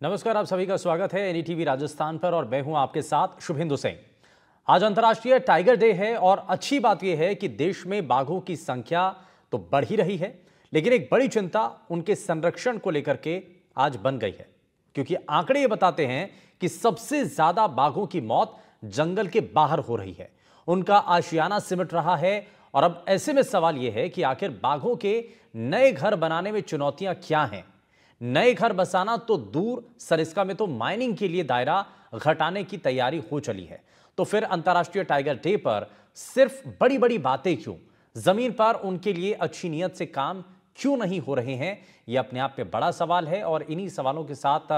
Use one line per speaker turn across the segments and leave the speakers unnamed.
नमस्कार, आप सभी का स्वागत है एनडीटीवी राजस्थान पर और मैं हूं आपके साथ शुभेंदु सिंह। आज अंतर्राष्ट्रीय टाइगर डे है और अच्छी बात यह है कि देश में बाघों की संख्या तो बढ़ ही रही है, लेकिन एक बड़ी चिंता उनके संरक्षण को लेकर के आज बन गई है, क्योंकि आंकड़े ये बताते हैं कि सबसे ज्यादा बाघों की मौत जंगल के बाहर हो रही है। उनका आशियाना सिमट रहा है और अब ऐसे में सवाल यह है कि आखिर बाघों के नए घर बनाने में चुनौतियां क्या हैं। नए घर बसाना तो दूर, सरिस्का में तो माइनिंग के लिए दायरा घटाने की तैयारी हो चली है। तो फिर अंतर्राष्ट्रीय टाइगर डे पर सिर्फ बड़ी बड़ी बातें क्यों, जमीन पर उनके लिए अच्छी नीयत से काम क्यों नहीं हो रहे हैं, यह अपने आप में बड़ा सवाल है। और इन्हीं सवालों के साथ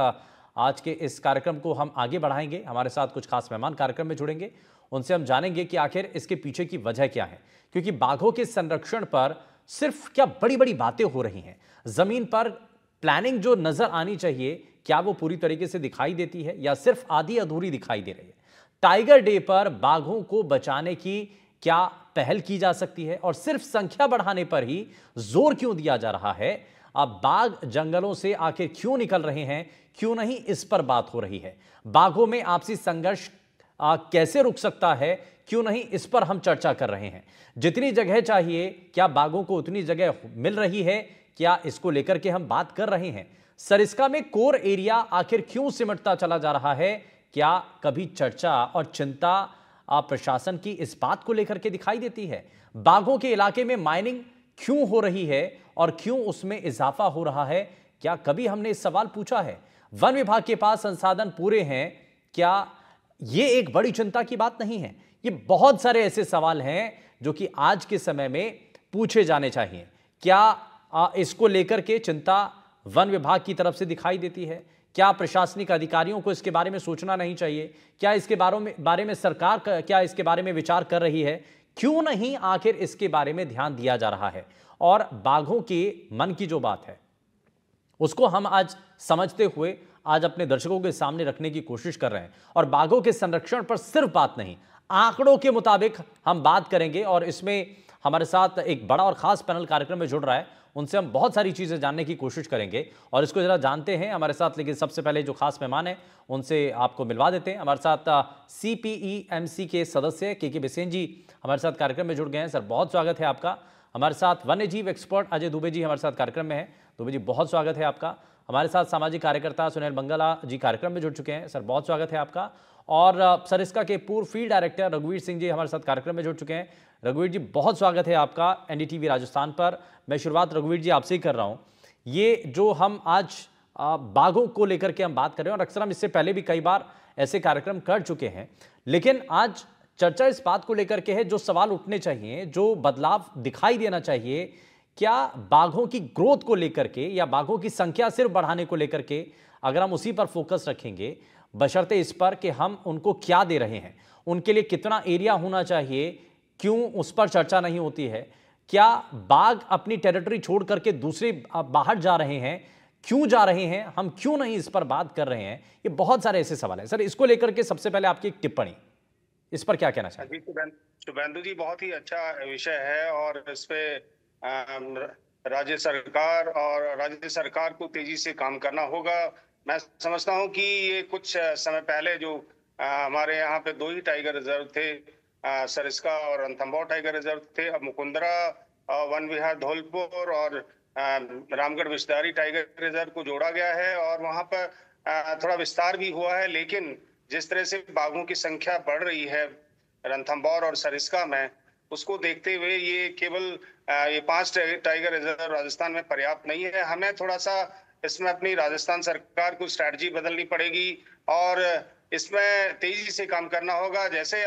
आज के इस कार्यक्रम को हम आगे बढ़ाएंगे। हमारे साथ कुछ खास मेहमान कार्यक्रम में जुड़ेंगे, उनसे हम जानेंगे कि आखिर इसके पीछे की वजह क्या है, क्योंकि बाघों के संरक्षण पर सिर्फ क्या बड़ी बड़ी बातें हो रही हैं, जमीन पर प्लानिंग जो नजर आनी चाहिए क्या वो पूरी तरीके से दिखाई देती है या सिर्फ आधी अधूरी दिखाई दे रही है। टाइगर डे पर बाघों को बचाने की क्या पहल की जा सकती है और सिर्फ संख्या बढ़ाने पर ही जोर क्यों दिया जा रहा है। अब बाघ जंगलों से आखिर क्यों निकल रहे हैं, क्यों नहीं, इस पर बात हो रही है। बाघों में आपसी संघर्ष कैसे रुक सकता है, क्यों नहीं, इस पर हम चर्चा कर रहे हैं। जितनी जगह चाहिए क्या बाघों को उतनी जगह मिल रही है, क्या इसको लेकर के हम बात कर रहे हैं। सरिस्का में कोर एरिया आखिर क्यों सिमटता चला जा रहा है, क्या कभी चर्चा और चिंता प्रशासन की इस बात को लेकर के दिखाई देती है। बाघों के इलाके में माइनिंग क्यों हो रही है और क्यों उसमें इजाफा हो रहा है, क्या कभी हमने इस सवाल पूछा है। वन विभाग के पास संसाधन पूरे हैं, क्या यह एक बड़ी चिंता की बात नहीं है। ये बहुत सारे ऐसे सवाल हैं जो कि आज के समय में पूछे जाने चाहिए। क्या इसको लेकर के चिंता वन विभाग की तरफ से दिखाई देती है, क्या प्रशासनिक अधिकारियों को इसके बारे में सोचना नहीं चाहिए, क्या इसके बारे में सरकार क्या इसके बारे में विचार कर रही है, क्यों नहीं आखिर इसके बारे में ध्यान दिया जा रहा है। और बाघों के मन की जो बात है उसको हम आज समझते हुए आज अपने दर्शकों के सामने रखने की कोशिश कर रहे हैं। और बाघों के संरक्षण पर सिर्फ बात नहीं, आंकड़ों के मुताबिक हम बात करेंगे। और इसमें हमारे साथ एक बड़ा और खास पैनल कार्यक्रम में जुड़ रहा है, उनसे हम बहुत सारी चीजें जानने की कोशिश करेंगे और इसको जरा जानते हैं हमारे साथ। लेकिन सबसे पहले जो खास मेहमान हैं उनसे आपको मिलवा देते हैं। हमारे साथ CPEMC के सदस्य के बिसेन जी हमारे साथ कार्यक्रम में जुड़ गए हैं। सर, बहुत स्वागत है आपका। हमारे साथ वन्य जीव एक्सपर्ट अजय दुबे जी हमारे साथ कार्यक्रम में हैं। दुबे जी, बहुत स्वागत है आपका। हमारे साथ सामाजिक कार्यकर्ता सुनील बंगला जी कार्यक्रम में जुड़ चुके हैं। सर, बहुत स्वागत है आपका। और सरिस्का के पूर्व फील्ड डायरेक्टर रघुवीर सिंह जी हमारे साथ कार्यक्रम में जुड़ चुके हैं। रघुवीर जी, बहुत स्वागत है आपका एनडीटीवी राजस्थान पर। मैं शुरुआत रघुवीर जी आपसे ही कर रहा हूं। ये जो हम आज बाघों को लेकर के हम बात कर रहे हैं, और अक्सर हम इससे पहले भी कई बार ऐसे कार्यक्रम कर चुके हैं, लेकिन आज चर्चा इस बात को लेकर के है, जो सवाल उठने चाहिए, जो बदलाव दिखाई देना चाहिए, क्या बाघों की ग्रोथ को लेकर के या बाघों की संख्या सिर्फ बढ़ाने को लेकर के अगर हम उसी पर फोकस रखेंगे, बशर्ते इस पर कि हम उनको क्या दे रहे हैं, उनके लिए कितना एरिया होना चाहिए, क्यों उस पर चर्चा नहीं होती है। क्या बाघ अपनी टेरिटरी छोड़ करके दूसरे बाहर जा रहे हैं, क्यों जा रहे हैं, हम क्यों नहीं इस पर बात कर रहे हैं। ये बहुत सारे ऐसे सवाल हैं। सर, इसको लेकर के सबसे पहले आपकी एक टिप्पणी, इस पर क्या कहना चाहिए।
शुभेंदु जी, बहुत ही अच्छा विषय है और इस पे राज्य सरकार को तेजी से काम करना होगा। मैं समझता हूं कि ये कुछ समय पहले जो हमारे यहाँ पे 2 ही टाइगर रिजर्व थे, सरिस्का और रणथंभौर टाइगर रिजर्व थे। अब मुकुंदरा वन विहार धौलपुर और रामगढ़ विस्तारी टाइगर रिजर्व को जोड़ा गया है और वहां पर थोड़ा विस्तार भी हुआ है। लेकिन जिस तरह से बाघों की संख्या बढ़ रही है रणथंभौर और सरिस्का में, उसको देखते हुए ये केवल ये 5 टाइगर रिजर्व राजस्थान में पर्याप्त नहीं है। हमें थोड़ा सा इसमें अपनी राजस्थान सरकार को स्ट्रैटेजी बदलनी पड़ेगी और इसमें तेजी से काम करना होगा। जैसे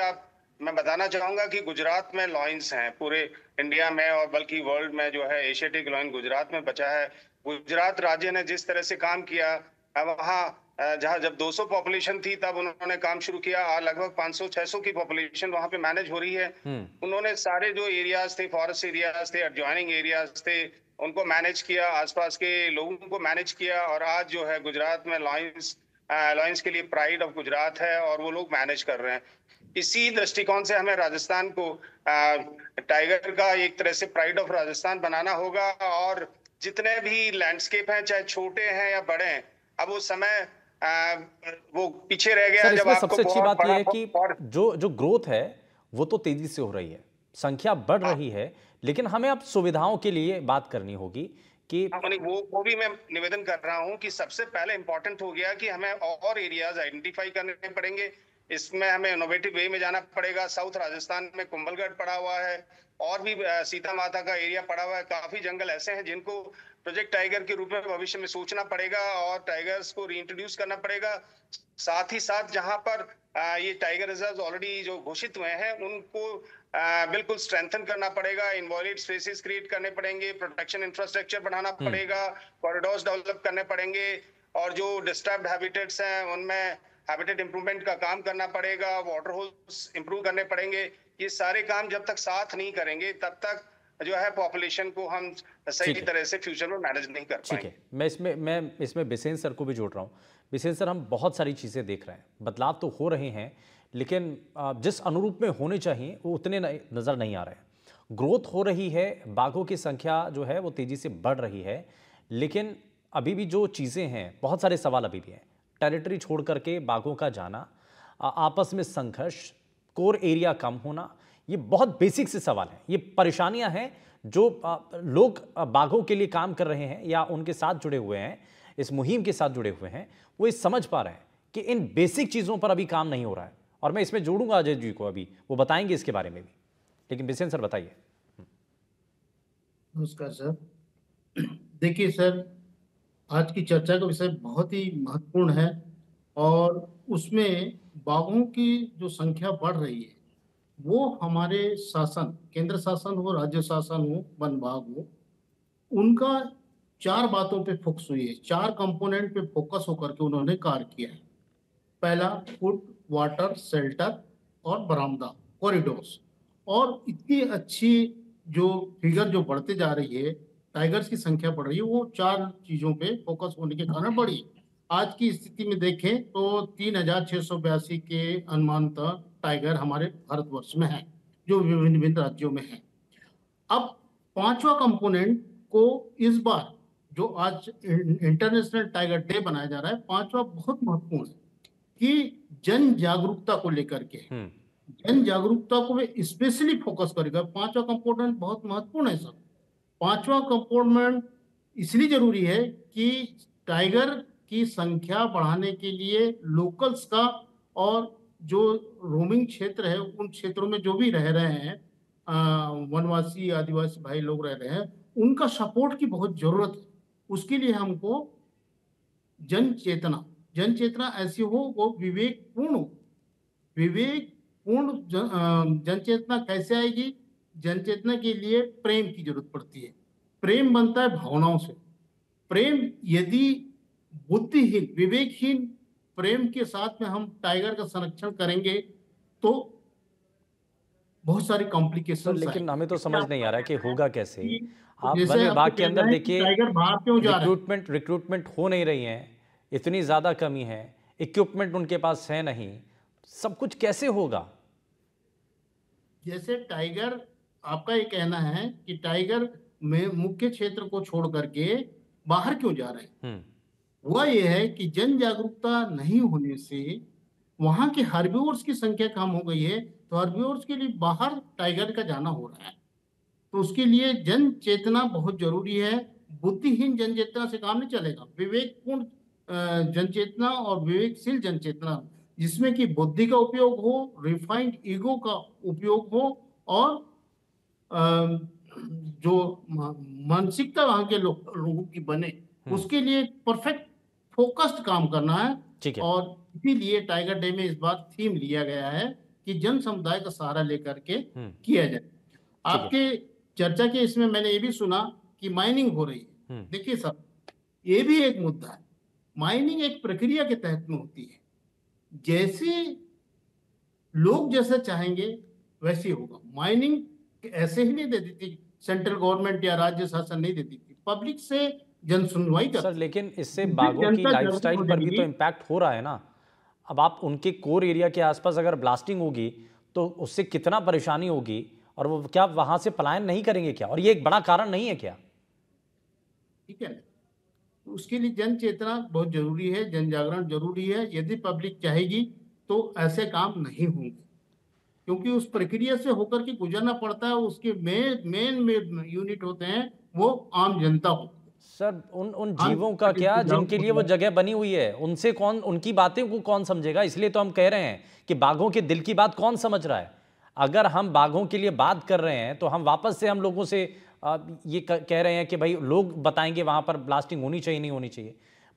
मैं बताना चाहूंगा कि गुजरात में लॉयंस हैं पूरे इंडिया में और बल्कि वर्ल्ड में जो है एशियाटिक लॉयन गुजरात में बचा है। गुजरात राज्य ने जिस तरह से काम किया, वहाँ जहाँ जब 200 पॉपुलेशन थी तब उन्होंने काम शुरू किया, लगभग 500-600 की पॉपुलेशन वहां पे मैनेज हो रही है। उन्होंने सारे जो एरियाज थे, फॉरेस्ट एरियाज थे, एडजॉइनिंग एरियाज थे, उनको मैनेज किया, आसपास के लोगों को मैनेज किया और आज जो है गुजरात में लॉयंस के लिए प्राइड ऑफ गुजरात है और वो लोग मैनेज कर रहे हैं। इसी दृष्टिकोण से हमें राजस्थान को टाइगर का एक तरह से प्राइड ऑफ राजस्थान बनाना होगा और जितने भी लैंडस्केप हैं, चाहे छोटे हैं या बड़े हैं, अब वो समय वो पीछे रह गया।
सर,
जब
इसमें
आपको
सबसे अच्छी
बहुत
बात यह
बड़ा
है कि जो जो ग्रोथ है वो तो तेजी से हो रही है, संख्या बढ़ रही है, लेकिन हमें अब सुविधाओं के लिए बात करनी होगी कि
वो भी मैं निवेदन कर रहा हूं कि सबसे पहले इंपॉर्टेंट हो गया कि हमें और एरियाज आइडेंटिफाई करने पड़ेंगे। इसमें हमें इनोवेटिव वे में जाना पड़ेगा। साउथ राजस्थान में कुंभलगढ़ पड़ा हुआ है, और भी सीता माता का एरिया पड़ा हुआ है। काफी जंगल ऐसे हैं जिनको प्रोजेक्ट टाइगर के रूप में भविष्य में सोचना पड़ेगा और टाइगर्स को रीइंट्रोड्यूस करना पड़ेगा। साथ ही साथ जहां पर ये टाइगर रिजर्व ऑलरेडी जो घोषित हुए हैं उनको बिल्कुल स्ट्रेंथन करना पड़ेगा। इनवॉल्व स्पेसेस क्रिएट करने पड़ेंगे, प्रोटेक्शन इंफ्रास्ट्रक्चर बढ़ाना पड़ेगा, कॉरिडोर्स डेवलप करने पड़ेंगे, और जो डिस्टर्ब्ड हैबिटेट्स हैं उनमें हैबिटेट इंप्रूवमेंट का काम करना पड़ेगा, वाटर होल्स इंप्रूव करने पड़ेंगे। ये सारे काम जब तक साथ नहीं करेंगे तब तक जो है पॉपुलेशन को हम सही तरह से फ्यूचर में मैनेज नहीं कर पाएंगे।
ठीक है, मैं इसमें बिसेन सर को भी जोड़ रहा हूँ। बिसेन सर, हम बहुत सारी चीज़ें देख रहे हैं, बदलाव तो हो रहे हैं, लेकिन जिस अनुरूप में होने चाहिए वो उतने नज़र नहीं आ रहे हैं। ग्रोथ हो रही है, बाघों की संख्या जो है वो तेज़ी से बढ़ रही है, लेकिन अभी भी जो चीज़ें हैं, बहुत सारे सवाल अभी भी हैं। टेरिटरी छोड़ करके बाघों का जाना, आपस में संघर्ष, कोर एरिया कम होना, ये बहुत बेसिक से सवाल हैं। ये परेशानियां हैं जो लोग बाघों के लिए काम कर रहे हैं या उनके साथ जुड़े हुए हैं, इस मुहिम के साथ जुड़े हुए हैं, वो ये समझ पा रहे हैं कि इन बेसिक चीज़ों पर अभी काम नहीं हो रहा है। और मैं इसमें जोड़ूंगा अजय जी को, अभी वो बताएंगे इसके बारे में भी, लेकिन बिसेन सर बताइए।
नमस्कार सर। देखिए सर, आज की चर्चा का विषय बहुत ही महत्वपूर्ण है और उसमें बाघों की जो संख्या बढ़ रही है वो हमारे शासन, केंद्र शासन हो, राज्य शासन हो, वन विभाग हो, उनका 4 बातों पे फोकस हुई है, 4 कंपोनेंट पे फोकस होकर के उन्होंने कार्य किया है। पहला, फूड, वाटर, शेल्टर और बरामदा, कॉरिडोर्स। और इतनी अच्छी जो फिगर जो बढ़ते जा रही है, टाइगर्स की संख्या बढ़ रही है, वो 4 चीजों पे फोकस होने के कारण बढ़ी। आज की स्थिति में देखें तो 3682 के अनुमानतः टाइगर हमारे भारतवर्ष में है, जो विभिन्न विभिन्न राज्यों में है। अब 5वां कंपोनेंट को इस बार जो आज इंटरनेशनल टाइगर डे बनाया जा रहा है, 5वां बहुत महत्वपूर्ण है कि जन जागरूकता को लेकर के, जन जागरूकता को वे स्पेशली फोकस करेगा। 5वां कंपोनेंट बहुत महत्वपूर्ण है सर। 5वां कंपोनेंट इसलिए जरूरी है कि टाइगर की संख्या बढ़ाने के लिए लोकल्स का और जो रोमिंग क्षेत्र है उन क्षेत्रों में जो भी रह रहे हैं वनवासी आदिवासी भाई लोग रह रहे हैं, उनका सपोर्ट की बहुत जरूरत है। उसके लिए हमको जन चेतना ऐसी हो वो विवेकपूर्ण जन चेतना कैसे आएगी? जन चेतना के लिए प्रेम की जरूरत पड़ती है। प्रेम बनता है भावनाओं से। प्रेम यदि बुद्धिहीन, विवेकहीन प्रेम के साथ में हम टाइगर का संरक्षण करेंगे तो बहुत सारी कॉम्प्लिकेशन।
लेकिन हमें तो समझ नहीं आ रहा है कि होगा कैसे। आप वन
जैसे
विभाग के अंदर देखिए,
टाइगर बाहर क्यों जा रहा है?
रिक्रूटमेंट हो नहीं रही है, इतनी ज्यादा कमी है, इक्विपमेंट उनके पास है नहीं, सब कुछ कैसे होगा?
जैसे टाइगर, आपका ये कहना है कि टाइगर में मुख्य क्षेत्र को छोड़ करके बाहर क्यों जा रहे हैं? हुआ ये है कि जन जागरूकता नहीं होने से वहां के हर्बिवोर्स की संख्या कम हो गई है, तो हर्बिवोर्स के लिए बाहर टाइगर का जाना हो रहा है। तो उसके लिए जन चेतना बहुत जरूरी है। बुद्धिहीन जन चेतना से काम नहीं चलेगा। विवेकपूर्ण जन चेतना और विवेकशील जन चेतना, जिसमें कि बुद्धि का उपयोग हो, रिफाइंड ईगो का उपयोग हो, और जो मानसिकता वहां के लोगों की बने, उसके लिए परफेक्ट फोकस्ड काम करना है। और इसीलिए टाइगर डे में इस बार थीम लिया गया है कि जन समुदाय का सहारा लेकर के किया जाए। आपके चर्चा के इसमें मैंने ये भी सुना कि माइनिंग हो रही है। देखिए सर, ये भी एक मुद्दा है। माइनिंग एक प्रक्रिया के तहत में होती है। जैसे लोग जैसा चाहेंगे वैसे होगा। माइनिंग ऐसे ही नहीं दे देती सेंट्रल गवर्नमेंट या राज्य शासन, नहीं देती थी, पब्लिक से जन सुनवाई करती।
सर, लेकिन इससे बाघों की लाइफस्टाइल पर भी तो इम्पैक्ट हो रहा है ना। अब आप उनके कोर एरिया के आसपास अगर ब्लास्टिंग होगी तो उससे कितना परेशानी होगी, और वो क्या वहां से पलायन नहीं करेंगे क्या? और ये एक बड़ा कारण नहीं है क्या?
ठीक है, उसके लिए जन चेतना बहुत जरूरी है, जन जागरण जरूरी है। यदि पब्लिक चाहेगी तो ऐसे काम नहीं होंगे, क्योंकि उस प्रक्रिया से होकर के गुजरना पड़ता है। उसके मेन यूनिट होते हैं वो आम जनता होती है।
सर उन
आम
जीवों का क्या जिनके लिए वो
जनता
जगह बनी हुई है, उनसे कौन, उनकी बातें को कौन समझेगा? इसलिए तो हम कह रहे हैं कि बाघों के दिल की बात कौन समझ रहा है। अगर हम बाघों के लिए बात कर रहे हैं तो हम वापस से हम लोगों से ये कह रहे हैं कि भाई लोग बताएंगे वहां पर ब्लास्टिंग होनी चाहिए नहीं होनी चाहिए।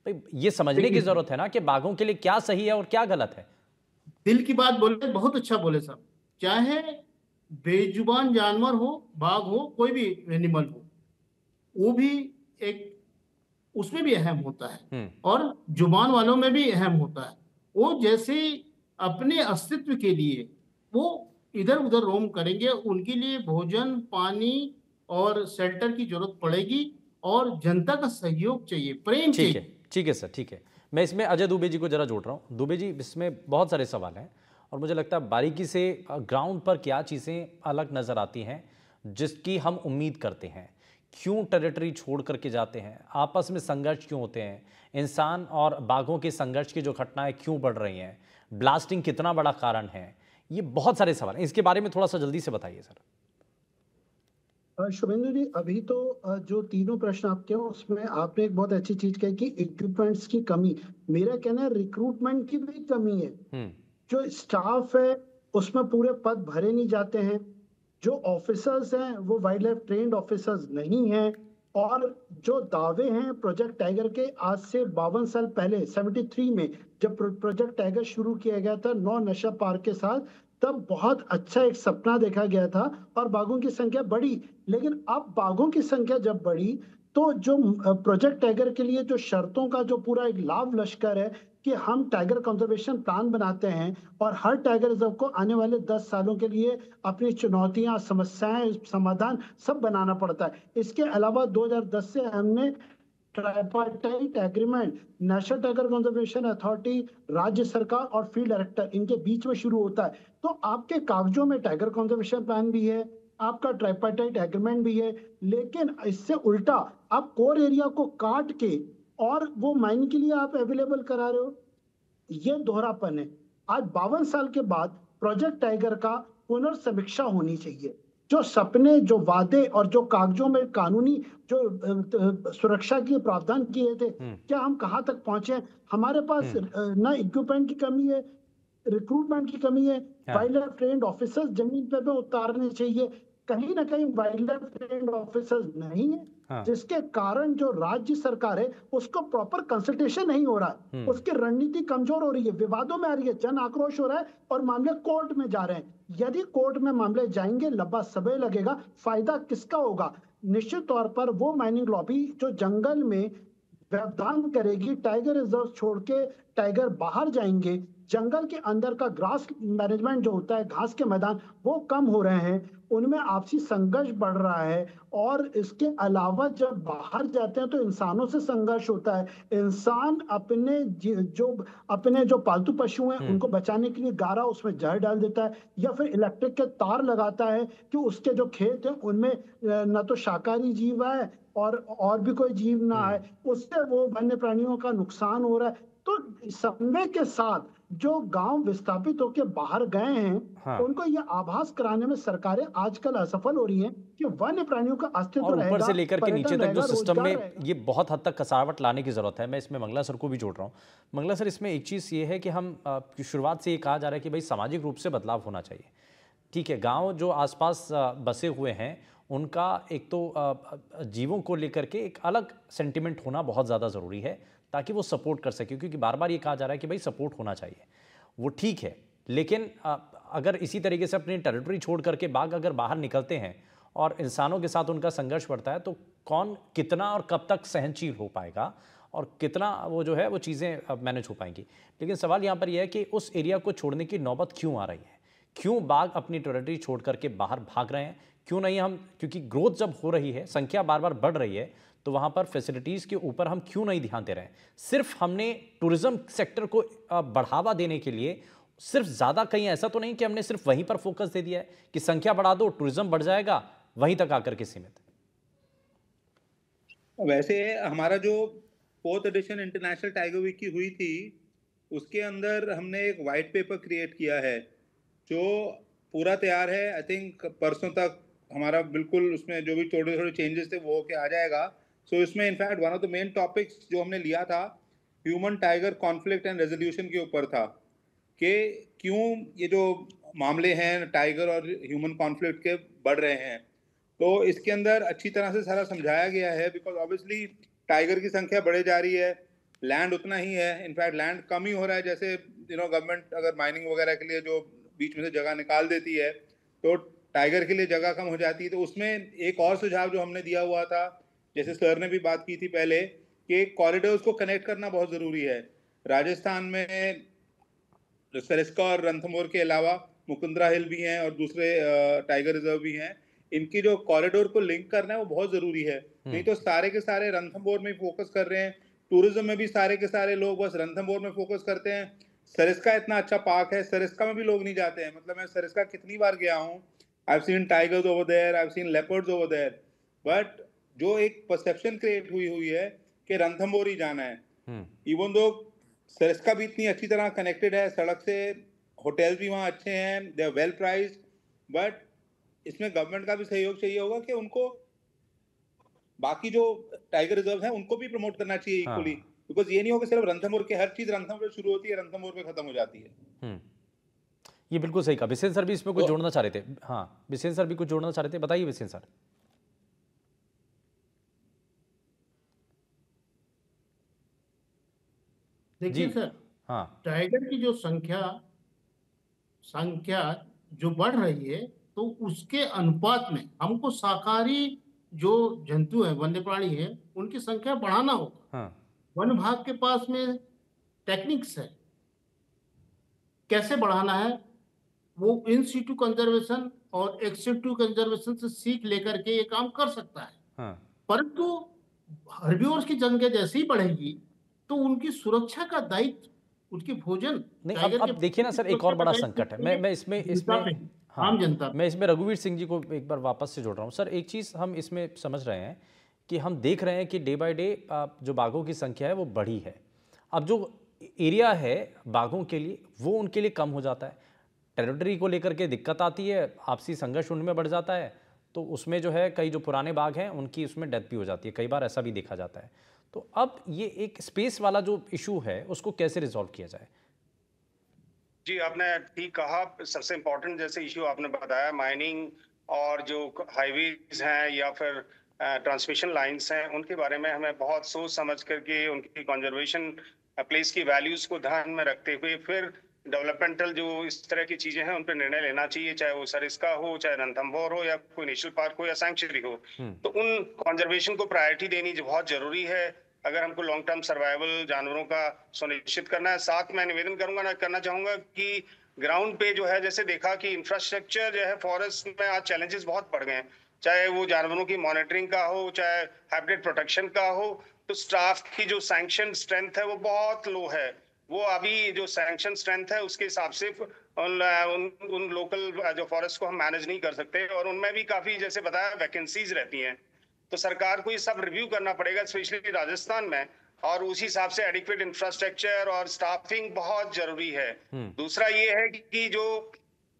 भाई ये समझने की जरूरत है ना कि बाघों के लिए क्या सही है और क्या गलत है।
दिल की बात बोले, बहुत अच्छा बोले साहब। चाहे बेजुबान जानवर हो, बाघ हो, कोई भी एनिमल हो, वो भी एक, उसमें भी अहम होता है और जुबान वालों में भी अहम होता है। वो जैसे अपने अस्तित्व के लिए वो इधर उधर रोम करेंगे, उनके लिए भोजन, पानी और शेल्टर की जरूरत पड़ेगी और जनता का सहयोग चाहिए, प्रेम
ठीक है,
चाहिए।
ठीक है सर, ठीक है। मैं इसमें अजय दुबे जी को जरा जोड़ रहा हूँ। दुबे जी, इसमें बहुत सारे सवाल हैं और मुझे लगता है बारीकी से ग्राउंड पर क्या चीज़ें अलग नज़र आती हैं जिसकी हम उम्मीद करते हैं। क्यों टेरिटरी छोड़ करके जाते हैं, आपस में संघर्ष क्यों होते हैं, इंसान और बाघों के संघर्ष की जो घटनाएं क्यों बढ़ रही हैं, ब्लास्टिंग कितना बड़ा कारण है, ये बहुत सारे सवाल हैं। इसके बारे में थोड़ा सा जल्दी से बताइए सर।
शुभेंदु जी, अभी तो जो तीनों प्रश्न आपके हैं उसमें आपने एक बहुत अच्छी चीज कही कि इक्विपमेंट्स की कमी। मेरा कहना है रिक्रूटमेंट की भी कमी है। जो स्टाफ है उसमें पूरे पद भरे नहीं जाते हैं। जो ऑफिसर्स हैं वो वाइल्ड लाइफ ट्रेंड ऑफिसर्स नहीं हैं। और जो दावे हैं प्रोजेक्ट टाइगर के, आज से 52 साल पहले 73 में जब प्रोजेक्ट टाइगर शुरू किया गया था 9 नशा पार्क के साथ, तब बहुत अच्छा एक सपना देखा गया था और बाघों की संख्या बढ़ी। लेकिन अब बाघों की संख्या जब बढ़ी तो जो प्रोजेक्ट टाइगर के लिए जो शर्तों का जो पूरा एक लाभ लश्कर है कि हम टाइगर कंजर्वेशन प्लान बनाते हैं और हर टाइगर रिजर्व को आने वाले 10 सालों के लिए अपनी चुनौतियां, समस्याएं, समाधान सब बनाना पड़ता है। इसके अलावा 2010 से हमने tripartite agreement national tiger conservation authority, राज्य सरकार और फील्ड डायरेक्टर, इनके बीच में शुरू होता है। तो आपके कागजों में टाइगर कंजर्वेशन प्लान भी है, आपका ट्राइपार्टाइट एग्रीमेंट भी है, लेकिन इससे उल्टा आप कोर एरिया को काट के और वो माइनिंग के लिए आप अवेलेबल करा रहे हो। ये दोहरापन है। आज 52 साल के बाद प्रोजेक्ट टाइगर का पुनर्समीक्षा होनी चाहिए। जो सपने, जो वादे और जो कागजों में कानूनी जो सुरक्षा के प्रावधान किए थे, क्या हम कहां तक पहुंचे? हमारे पास ना इक्विपमेंट की कमी है, रिक्रूटमेंट की कमी है। वाइल्ड लाइफ ट्रेंड ऑफिसर्स जमीन पे भी उतारने चाहिए। कहीं ना कहीं वाइल्ड लाइफ ट्रेंड ऑफिसर्स नहीं है। जिसके कारण जो राज्य सरकार है उसको प्रॉपर कंसल्टेशन नहीं हो रहा है, उसकी रणनीति कमजोर हो रही है, विवादों में आ रही है, जन आक्रोश हो रहा है और मामले कोर्ट में जा रहे हैं। यदि कोर्ट में मामले जाएंगे, लंबा समय लगेगा, फायदा किसका होगा? निश्चित तौर पर वो माइनिंग लॉबी जो जंगल में व्यवधान करेगी, टाइगर रिजर्व छोड़ के टाइगर बाहर जाएंगे, जंगल के अंदर का ग्रास मैनेजमेंट जो होता है, घास के मैदान वो कम हो रहे हैं, उनमें आपसी संघर्ष बढ़ रहा है। और इसके अलावा जब बाहर जाते हैं तो इंसानों से संघर्ष होता है। इंसान अपने जो पालतू पशु हैं उनको बचाने के लिए गारा उसमें जहर डाल देता है या फिर इलेक्ट्रिक के तार लगाता है कि उसके जो खेत हैं उनमें न तो शाकाहारी जीव है और भी कोई जीव ना है, उससे वो वन्य प्राणियों का नुकसान हो रहा है। तो समय के साथ जो गांव विस्थापित होकर बाहर गए हैं, उनको ये आभास कराने में सरकारें आजकल असफल हो रही हैं कि वन्य प्राणियों का अस्तित्व
और
रहेगा,
ऊपर से लेकर के नीचे तक जो सिस्टम में
रहेगा।
ये बहुत हद तक कसावट लाने की जरूरत है। मैं इसमें मंगला सर को भी जोड़ रहा हूँ। मंगला सर, इसमें एक चीज ये है कि हम शुरुआत से ये कहा जा रहा है कि भाई सामाजिक रूप से बदलाव होना चाहिए। ठीक है, गांव जो आसपास बसे हुए हैं उनका एक तो जीवों को लेकर के एक अलग सेंटिमेंट होना बहुत ज़्यादा ज़रूरी है ताकि वो सपोर्ट कर सके, क्योंकि बार बार ये कहा जा रहा है कि भाई सपोर्ट होना चाहिए, वो ठीक है। लेकिन अगर इसी तरीके से अपनी टेरिटरी छोड़ करके बाघ अगर बाहर निकलते हैं और इंसानों के साथ उनका संघर्ष बढ़ता है तो कौन कितना और कब तक सहनशील हो पाएगा और कितना वो जो है वो चीज़ें मैनेज हो पाएंगी। लेकिन सवाल यहाँ पर यह है कि उस एरिया को छोड़ने की नौबत क्यों आ रही है? क्यों बाघ अपनी टेरिटरी छोड़ करके बाहर भाग रहे हैं? क्यों नहीं हम, क्योंकि ग्रोथ जब हो रही है, संख्या बार बार बढ़ रही है, तो वहाँ पर फैसिलिटीज़ के ऊपर हम क्यों नहीं ध्यान दे रहे हैं? सिर्फ हमने टूरिज्म सेक्टर को बढ़ावा देने के लिए सिर्फ ज़्यादा, कहीं ऐसा तो नहीं कि हमने सिर्फ वहीं पर फोकस दे दिया है कि संख्या बढ़ा दो, टूरिज्म बढ़ जाएगा, वहीं तक आकर के सीमित?
वैसे हमारा जो 4th addition international tiger week की हुई थी, उसके अंदर हमने एक वाइट पेपर क्रिएट किया है जो पूरा तैयार है। आई थिंक परसों तक हमारा बिल्कुल उसमें जो भी थोड़े थोड़े चेंजेस थे वो होके आ जाएगा। सो इसमें in fact one of the main topics जो हमने लिया था human tiger conflict and resolution के ऊपर था कि क्यों ये जो मामले हैं टाइगर और ह्यूमन कॉन्फ्लिक्ट के बढ़ रहे हैं। तो इसके अंदर अच्छी तरह से सारा समझाया गया है, बिकॉज ऑब्वियसली टाइगर की संख्या बढ़े जा रही है, लैंड उतना ही है, इनफैक्ट लैंड कम ही हो रहा है। जैसे गवर्नमेंट अगर माइनिंग वगैरह के लिए जो बीच में से जगह निकाल देती है तो टाइगर के लिए जगह कम हो जाती है। तो उसमें एक और सुझाव जो हमने दिया हुआ था, जैसे सर ने भी बात की थी पहले, कि कॉरिडोर्स को कनेक्ट करना बहुत जरूरी है। राजस्थान में सरिस्का और रणथंभौर के अलावा मुकुंदरा हिल भी हैं और दूसरे टाइगर रिजर्व भी हैं। इनकी जो कॉरिडोर को लिंक करना है वो बहुत जरूरी है, नहीं तो सारे के सारे रणथंभौर में फोकस कर रहे हैं। टूरिज्म में भी सारे के सारे लोग बस रणथंभौर में फोकस करते हैं। सरिस्का इतना अच्छा पार्क है, सरिस्का में भी लोग नहीं जाते हैं। मतलब मैं सरिस्का कितनी बार गया हूँ, I have seen tigers over there, I have seen leopards over there, but जो एक परसेप्शन क्रिएट हुई है कि रणथंभौर ही जाना है, इवन दो सरिस्का भी इतनी अच्छी तरह कनेक्टेड है सड़क से, होटल भी वहाँ अच्छे हैं, they are well priced, but इसमें गवर्नमेंट का भी सहयोग चाहिए होगा कि उनको बाकी जो टाइगर रिजर्व हैं उनको भी प्रमोट करना चाहिए इक्वली। बिकॉज ये नहीं हो कि सिर्फ रणथंभौर के हर चीज रणथंभौर शुरू होती है, रणथंभौर पे खत्म हो जाती है।
ये बिल्कुल सही कहा। बिसेन सर भी इसमें कुछ जोड़ना चाह रहे थे। हाँ, बिसेन सर भी कुछ जोड़ना चाह रहे थे, बताइए बिसेन सर।
देखिए सर, हाँ, टाइगर की जो संख्या जो बढ़ रही है तो उसके अनुपात में हमको शाकाहारी जो जंतु है, वन्य प्राणी है, उनकी संख्या बढ़ाना होगा। हाँ। वन विभाग के पास में टेक्निक्स है, कैसे बढ़ाना है वो इन सीटू कंजर्वेशन और एक्स सीटू कंजर्वेशन से सीख लेकर के ये काम कर सकता है। हाँ। परंतु हर्बिवोर्स की संख्या जैसे ही बढ़ेगी तो उनकी सुरक्षा का दायित्व, उनके भोजन
नहीं, अब देखिए ना सर, एक और बड़ा संकट है। मैं इसमें हाँ, आम जनता, मैं इसमें रघुवीर सिंह जी को एक बार वापस से जोड़ रहा हूँ। सर, एक चीज़ हम इसमें समझ रहे हैं कि हम देख रहे हैं कि डे बाय डे जो बाघों की संख्या है वो बढ़ी है। अब जो एरिया है बाघों के लिए वो उनके लिए कम हो जाता है, टेरिटरी को लेकर के दिक्कत आती है, आपसी संघर्ष उनमें बढ़ जाता है, तो उसमें जो है कई जो पुराने बाघ हैं उनकी उसमें डेथ भी हो जाती है, कई बार ऐसा भी देखा जाता है। तो अब ये एक स्पेस वाला जो इशू है उसको कैसे रिजॉल्व किया जाए?
जी, आपने ठीक कहा। सबसे इम्पोर्टेंट जैसे इशू आपने बताया, माइनिंग और जो हाईवेज हैं या फिर ट्रांसमिशन लाइंस हैं, उनके बारे में हमें बहुत सोच समझ करके उनकी कंजर्वेशन प्लेस की वैल्यूज को ध्यान में रखते हुए फिर डेवलपमेंटल जो इस तरह की चीजें हैं उन पर निर्णय लेना चाहिए, चाहे वो सरिस्का हो, चाहे रणथंभौर हो, या कोई नेशनल पार्क हो या सैंक्चुरी हो। तो उन कंजर्वेशन को प्रायोरिटी देनी बहुत जरूरी है अगर हमको लॉन्ग टर्म सर्वाइवल जानवरों का सुनिश्चित करना है। साथ में निवेदन करना चाहूंगा कि ग्राउंड पे जो है, जैसे देखा कि इंफ्रास्ट्रक्चर जो है फॉरेस्ट में आज चैलेंजेस बहुत बढ़ गए हैं, चाहे वो जानवरों की मॉनिटरिंग का हो, चाहे हैबिटेट प्रोटेक्शन का हो। तो स्टाफ की जो सैंक्शन स्ट्रेंथ है वो बहुत लो है। वो अभी जो सैंक्शन स्ट्रेंथ है उसके हिसाब से उन लोकल जो फॉरेस्ट को हम मैनेज नहीं कर सकते, और उनमें भी काफी जैसे बताया वैकेंसीज रहती हैं। तो सरकार को ये सब रिव्यू करना पड़ेगा, स्पेशली राजस्थान में, और उसी हिसाब से एडिक्वेट इंफ्रास्ट्रक्चर और स्टाफिंग बहुत जरूरी है। दूसरा ये है कि जो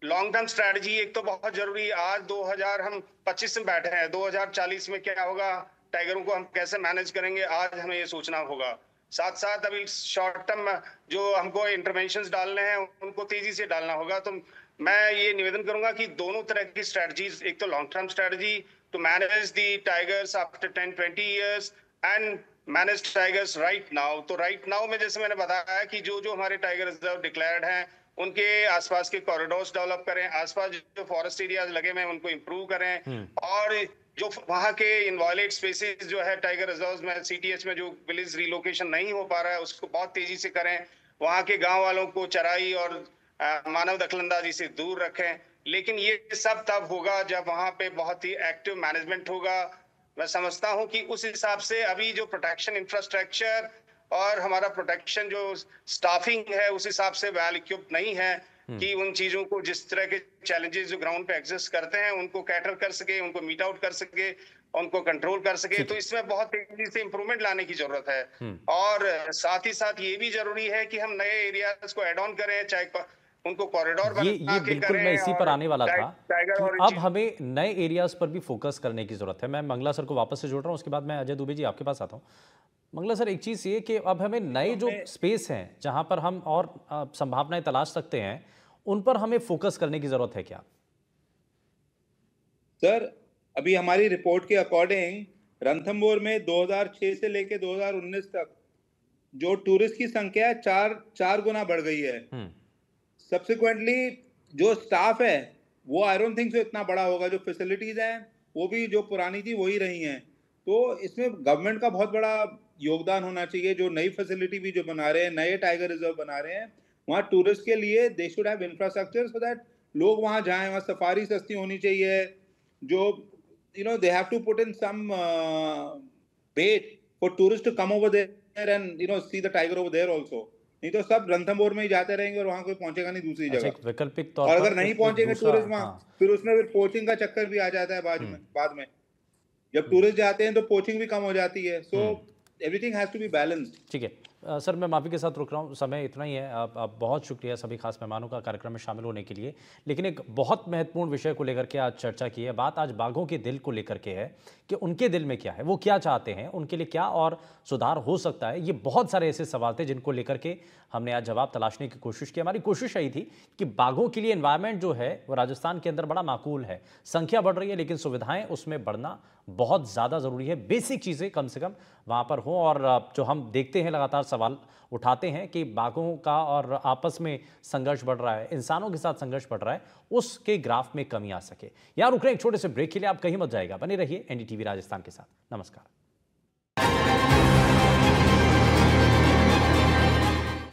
लॉन्ग टर्म स्ट्रेटजी एक तो बहुत जरूरी है। आज 2025 में बैठे हैं, 2040 में क्या होगा, टाइगरों को हम कैसे मैनेज करेंगे, आज हमें ये सोचना होगा। साथ साथ अभी शॉर्ट टर्म जो हमको इंटरवेंशंस डालने हैं उनको तेजी से डालना होगा। तो मैं ये निवेदन करूंगा कि दोनों तरह की स्ट्रेटजीज, एक तो long term strategy to manage the tigers after 10-20 years and manage tigers right now. तो राइट नाउ में जैसे मैंने बताया कि जो जो हमारे टाइगर रिजर्व डिक्लेयर्ड हैं उनके आसपास के कॉरिडोर्स डेवलप करें, आसपास जो फॉरेस्ट एरियाज लगे हुए हैं उनको इंप्रूव करें, और जो वहाँ के इनवॉयलेट स्पेसिस जो है टाइगर रिजर्व में, सीटीएच में जो विलेज रिलोकेशन नहीं हो पा रहा है उसको बहुत तेजी से करें। वहाँ के गांव वालों को चराई और मानव दखलंदाजी से दूर रखें। लेकिन ये सब तब होगा जब वहाँ पे बहुत ही एक्टिव मैनेजमेंट होगा। मैं समझता हूँ कि उस हिसाब से अभी जो प्रोटेक्शन इंफ्रास्ट्रक्चर और हमारा प्रोटेक्शन जो स्टाफिंग है उस हिसाब से वेल इक्विप्ड नहीं है कि उन चीजों को, जिस तरह के चैलेंजेस जो ग्राउंड पे एग्जिस्ट करते हैं, उनको कैटर कर सके, उनको मीट आउट कर सके। उनको कंट्रोल कर सके। तो इसमें बहुत तेजी से इंप्रूवमेंट लाने की जरूरत है। और साथ ही साथ ये भी जरूरी है कि हम नए एरियाज को एड ऑन करें, चाहे उनको कॉरिडोर बना के
बिल्कुल
करें।
मैं इसी पर आने वाला था
टाइगर
कि
और
अब हमें नए एरियाज पर भी फोकस करने की जरूरत है। मैं मंगला सर को वापस से जोड़ रहा हूं, उसके बाद मैं अजय दुबे जी आपके पास आता हूं। मंगला सर, एक चीज ये कि अब हमें नए जो स्पेस हैं जहां पर हम और संभावनाएं तलाश सकते हैं, उन पर हमें फोकस करने की जरूरत है क्या?
सर, अभी हमारी रिपोर्ट के अकॉर्डिंग रणथंभौर में 2006 से लेके 2019 तक जो टूरिस्ट की संख्या है चार गुना बढ़ गई है। सब्सिक्वेंटली जो स्टाफ है वो आई डोंट थिंक सो इतना बड़ा होगा। जो फैसिलिटीज हैं वो भी जो पुरानी थी वही रही हैं। तो इसमें गवर्नमेंट का बहुत बड़ा योगदान होना चाहिए। जो नई फैसिलिटी भी जो बना रहे हैं, नए टाइगर रिजर्व बना रहे हैं, वहाँ टूरिस्ट के लिए they should have infrastructure so that लोग वहाँ जाएं। वहाँ सफारी सस्ती होनी चाहिए। जो they have to put in some bait for tourists to come over there and see the tiger over there also. नहीं तो सब रणथंभौर में ही जाते रहेंगे और वहां कोई पहुंचेगा नहीं दूसरी जगह।
वैकल्पिक तौर
और
पर
अगर नहीं पहुंचेंगे टूरिस्ट वहां, फिर उसमें फिर पोचिंग का चक्कर भी आ जाता है बाद में। जब टूरिस्ट जाते हैं तो पोचिंग भी कम हो जाती है। So everything has to be balanced.
ठीक है सर, मैं माफ़ी के साथ रुक रहा हूँ, समय इतना ही है। आप बहुत शुक्रिया सभी खास मेहमानों का कार्यक्रम में शामिल होने के लिए। लेकिन एक बहुत महत्वपूर्ण विषय को लेकर के आज चर्चा की है। बात आज बाघों के दिल को लेकर के है कि उनके दिल में क्या है, वो क्या चाहते हैं, उनके लिए क्या और सुधार हो सकता है। ये बहुत सारे ऐसे सवाल थे जिनको लेकर के हमने आज जवाब तलाशने की कोशिश की। हमारी कोशिश यही थी कि बाघों के लिए एनवायरनमेंट जो है वो राजस्थान के अंदर बड़ा माकूल है। संख्या बढ़ रही है लेकिन सुविधाएं उसमें बढ़ना बहुत ज़्यादा ज़रूरी है। बेसिक चीज़ें कम से कम वहाँ पर हों। और जो हम देखते हैं लगातार सवाल उठाते हैं कि बाघों का और आपस में संघर्ष बढ़ रहा है, इंसानों के साथ संघर्ष बढ़ रहा है, उसके ग्राफ में कमी आ सके। यहाँ रुक रहे हैं एक छोटे से ब्रेक के लिए। आप कहीं मत जाएगा, बने रहिए एनडीटीवी राजस्थान के साथ। नमस्कार।